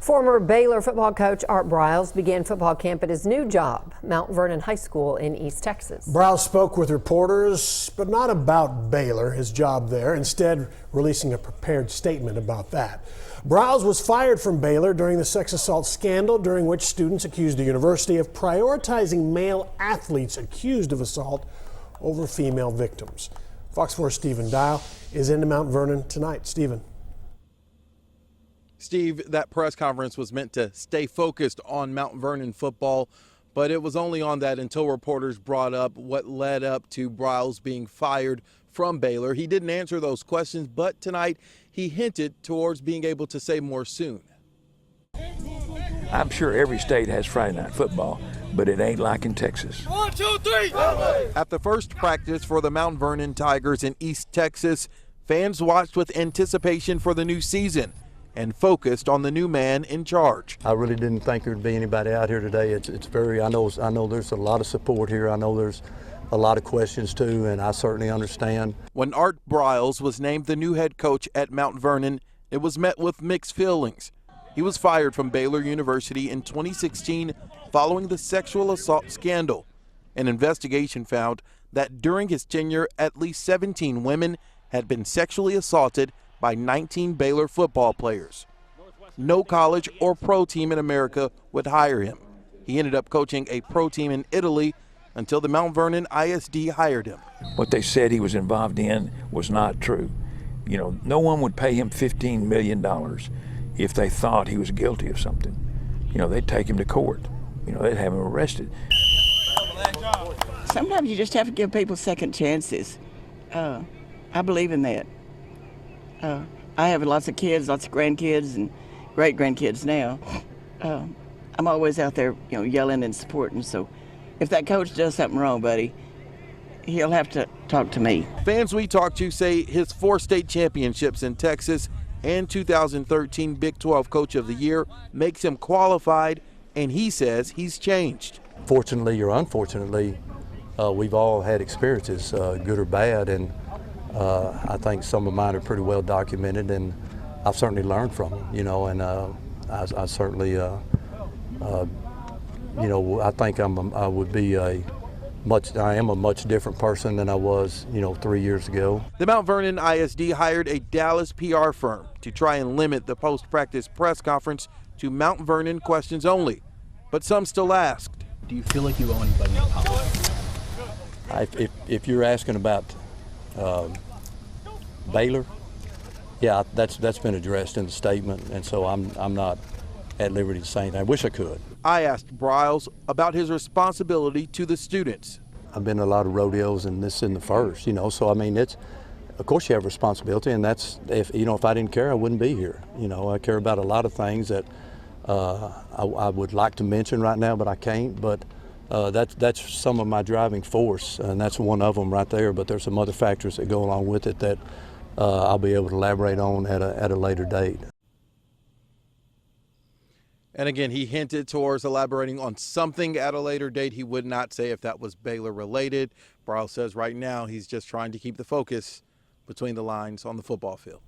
Former Baylor football coach Art Briles began football camp at his new job, Mount Vernon High School in East Texas. Briles spoke with reporters, but not about Baylor, his job there, instead releasing a prepared statement about that. Briles was fired from Baylor during the sex assault scandal, during which students accused the university of prioritizing male athletes accused of assault over female victims. Fox 4's Stephen Dial is into Mount Vernon tonight. Stephen. Steve, that press conference was meant to stay focused on Mount Vernon football, but it was only on that until reporters brought up what led up to Briles being fired from Baylor. He didn't answer those questions, but tonight he hinted towards being able to say more soon. I'm sure every state has Friday night football, but it ain't like in Texas. 1, 2, 3. At the first practice for the Mount Vernon Tigers in East Texas, fans watched with anticipation for the new season and focused on the new man in charge. I really didn't think there'd be anybody out here today. It's very, I know there's a lot of support here. I know there's a lot of questions too, and I certainly understand. When Art Briles was named the new head coach at Mount Vernon, it was met with mixed feelings. He was fired from Baylor University in 2016 following the sexual assault scandal. An investigation found that during his tenure, at least 17 women had been sexually assaulted by 19 Baylor football players. No college or pro team in America would hire him. He ended up coaching a pro team in Italy until the Mount Vernon ISD hired him. What they said he was involved in was not true. You know, no one would pay him $15 million if they thought he was guilty of something. You know, they'd take him to court. You know, they'd have him arrested. Sometimes you just have to give people second chances. I believe in that. I have lots of kids, lots of grandkids and great-grandkids now. I'm always out there, you know, yelling and supporting. So if that coach does something wrong, buddy, he'll have to talk to me. Fans we talked to say his 4 state championships in Texas and 2013 Big 12 Coach of the Year makes him qualified, and he says he's changed. Fortunately or unfortunately, we've all had experiences, good or bad, and I think some of mine are pretty well documented, and I've certainly learned from them, you know, and I certainly, you know, I think I am a much different person than I was, you know, 3 years ago. The Mount Vernon ISD hired a Dallas PR firm to try and limit the post-practice press conference to Mount Vernon questions only, but some still asked. Do you feel like you owe anybody an apology? If you're asking about Baylor, yeah, that's been addressed in the statement, and so I'm not at liberty to say anything. I wish I could. I asked Briles about his responsibility to the students. I've been to a lot of rodeos, and this in the first, you know, so I mean, it's, of course you have responsibility, and that's, if I didn't care, I wouldn't be here. You know, I care about a lot of things that I would like to mention right now, but I can't, but that's some of my driving force, and that's one of them right there, but there's some other factors that go along with it that I'll be able to elaborate on at a later date. And again, he hinted towards elaborating on something at a later date. He would not say if that was Baylor related. Briles says right now he's just trying to keep the focus between the lines on the football field.